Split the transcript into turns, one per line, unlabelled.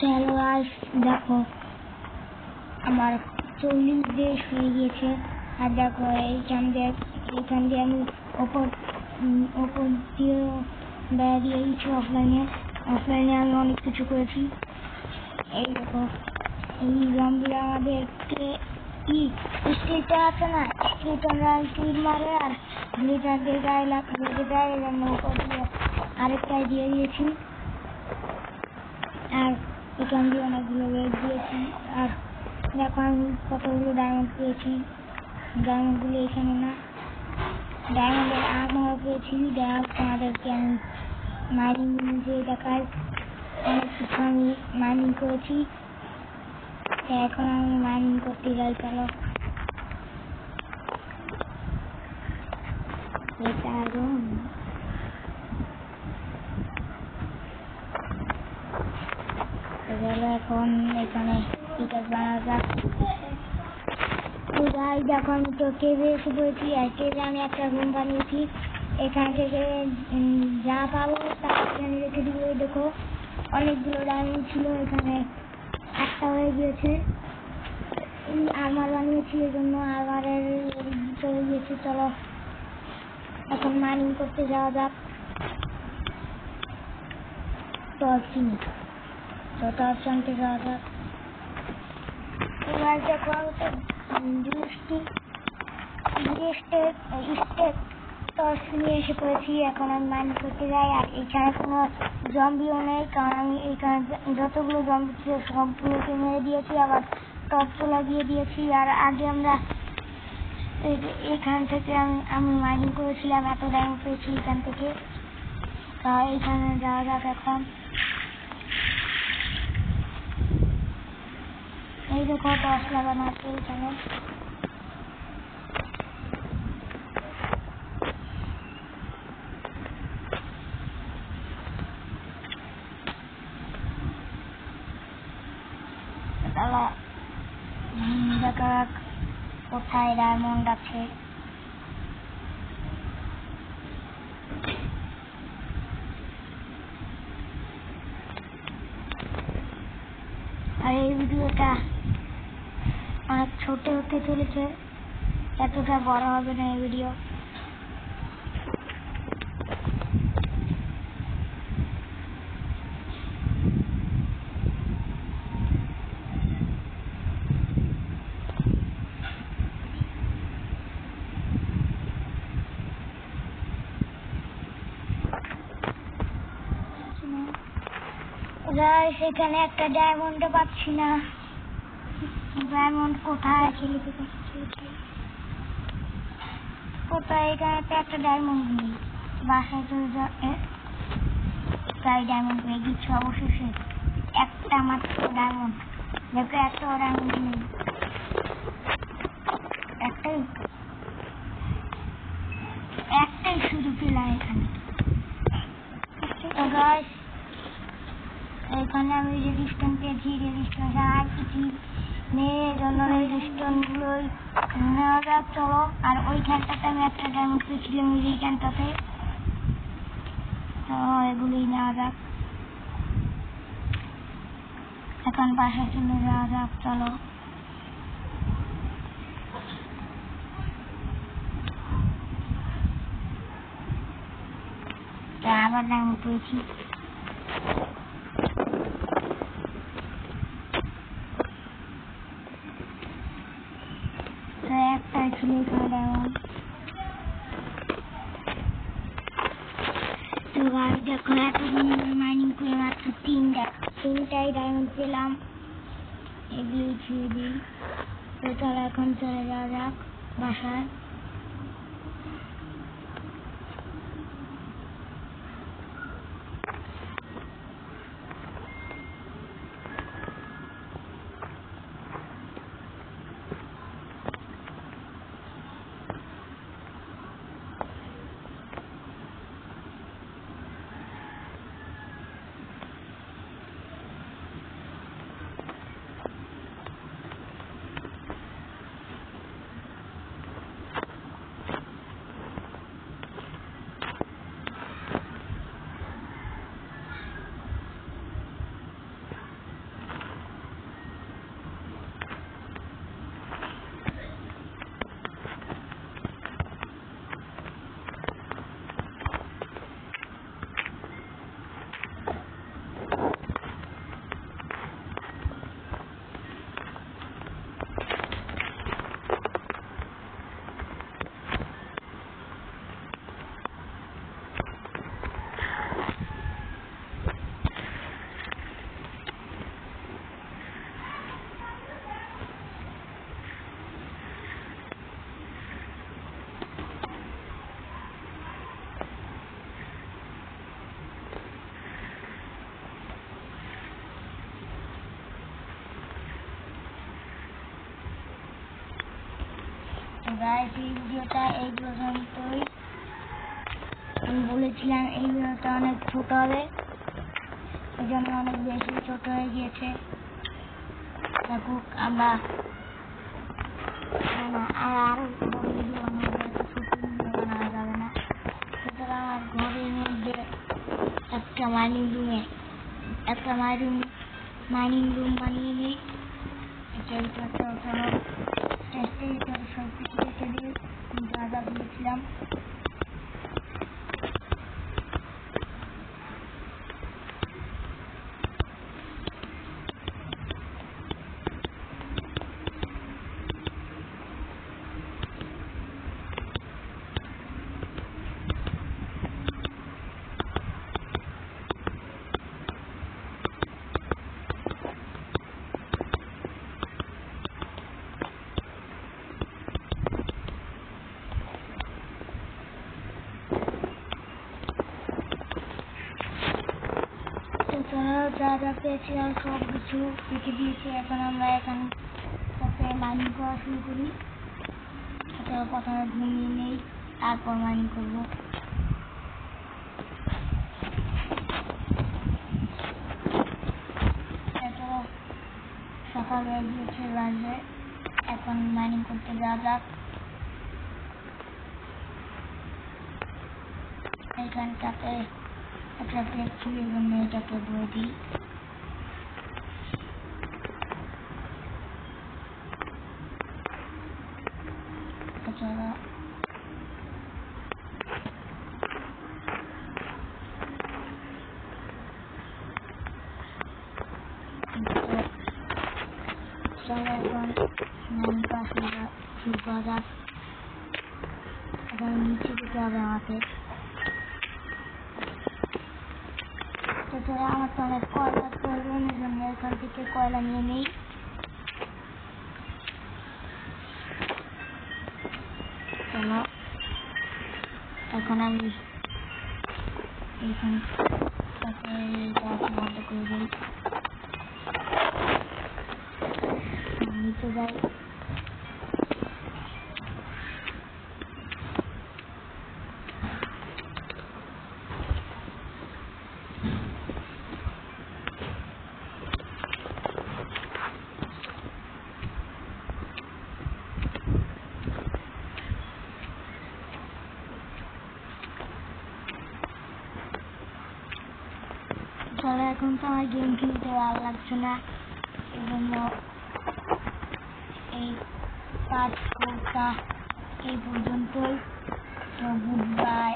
চলো গাইস, দেখো আমার 40 ডেজ হয়ে গিয়েছে। আর দেখো এখান দিয়ে আমি ওপর দিয়ে বেরিয়েছি। অফলাইনে আমি অনেক কিছু করেছি। এই দেখো, এই জম্বিরা আমাদেরকে স্টিলটা আছে না, স্টিলটা তীর মারে আর গ্লিটারদের গায়ে লেগে দেয়। এই জন্য ওপর দিয়ে আরেকটাই দিয়ে দিয়েছি। আর এখান দিয়ে অনেকগুলো রেড দিয়েছি। আর দেখো আমি কতগুলো ডায়মন্ড পেয়েছি। ডায়মন্ডগুলো এখানে না, ডায়মন্ডের আর্মর পেয়েছি। দেখ তোমাদেরকে আমি মাইনিং যে দেখাই, অনেক কিছু আমি মাইনিং করেছি। এখন আমি মাইনিং করতে যাই। চলো, এটা আগুন। এখন এখানে টিকার বানানো যাক। দেখো আমি তো কেভে এসে পড়েছি। আর কেভে আমি একটা রুম বানিয়েছি। এখান থেকে যা পাবো তা এখানে রেখে দিব। দেখো অনেকগুলো ডায়মন্ড ছিল, এখানে একটা হয়ে গিয়েছে। আর্মার বানিয়েছি, এই জন্য আর্মারের চলে গিয়েছে। চলো এখন মাইনিং করতে যাওয়া যাক। টর্চ আনতে যাওয়া যাক। এবার দেখো টর্চ নিয়ে এসে পড়েছি। এখন আমি মাইনিং করতে যাই। আর এখানে কোনো জম্বিও নেই, কারণ আমি এইখানে যতগুলো জম্বি ছিল সবগুলোকে মেরে দিয়েছি, আবার টর্চ লাগিয়ে দিয়েছি। আর আগে আমরা এখান থেকে আমি মাইনিং করেছিলাম, এত ডায়মন্ড পেয়েছি এখান থেকে। তা এখানে যাওয়া যাক এখন। এই দেখো টর্চ লাগানো আছে এখানে। দেখা যাক কোথায় ডায়মন্ড আছে। আর এই ভিডিওটা অনেক ছোট হতে চলেছে, এতটা বড় হবে না এই ভিডিও। সেখানে একটা ডায়মন্ড পাচ্ছি না। ডায়মন্ড কোথায়? কোথায়? এখানে তো একটা ডায়মন্ড নেই। বাসায় চলে তাই ডায়মন্ড পেয়ে গেছি অবশেষে। একটা মাত্র ডায়মন্ড। দেখো একটা ডায়মন্ড নেই, একটাই শুধু পেলাম এখানে। এখানে আমি রেজিস্ট্যান্ট পেয়েছি। রেজিস্ট্যান্ট আর কিছু নেই, জন্য রেজিস্ট্যান্টগুলোই নেওয়া যাক। চলো, আর ওইখানটাতে আমি একটা ডায়মন্ড পেয়েছিলাম এইখানটাতে, তো এগুলোই নেওয়া যাক। এখন বাসায় চলে যাওয়া যাক। চলো, আবার ডায়মন্ড পেয়েছি। একটাই ছিল এখানে ডায়মন্ড। তো গাইস দেখো, এতদিন মাইনিং করে মাত্র তিনটাই ডায়মন্ড পেলাম। এগুলো ছুঁয়ে দিই। তো চলো এখন চলে যাওয়া যাক বাসায়। গাইস এই ভিডিওটা এই পর্যন্তই। আমি বলেছিলাম এই ভিডিওটা অনেক ছোট হবে, এই জন্য অনেক বেশি ছোট হয়ে গিয়েছে। দেখুক আমরা আর বড় ভিডিও বানাবো, ছোট ভিডিও বানানো যাবে না। সুতরাং আমার ঘরের মধ্যে একটা মাইনিং রুম বানিয়ে নিই। এটা চলো টেস্টে সব কিছু রেখে দিই, যা যা দিয়েছিলাম। যা যা পেয়েছিলাম সব কিছু রেখে দিয়েছি। এখন আমরা সাথে মাইনিং করা শুরু করি। প্রথমে ঘুমিয়ে নেই, তারপর মাইনিং করবো। সকাল হয়ে গিয়েছে, বাজে এখন মাইনিং করতে যাওয়া যাক। এইখানটাতে একটা প্লেট ছিল, এই জন্য এটাকে ধুয়ে দিই। চলো এখন মাইনিং করা শুরু করা যাক। এখন নিচে যেতে হবে আমাকে। আমার তো অনেক কয়লা প্রয়োজন, এই জন্য এখান থেকে কয়লা নিয়ে নেই। চলো এখন আমি এইখানটাকে বন্ধ করে দিই, নিচে যাই। চলো এখন তো আমার গেম খেলতে ভালো লাগছে না, এই জন্য এই কাজটা এই পর্যন্তই। তো গুড বাই।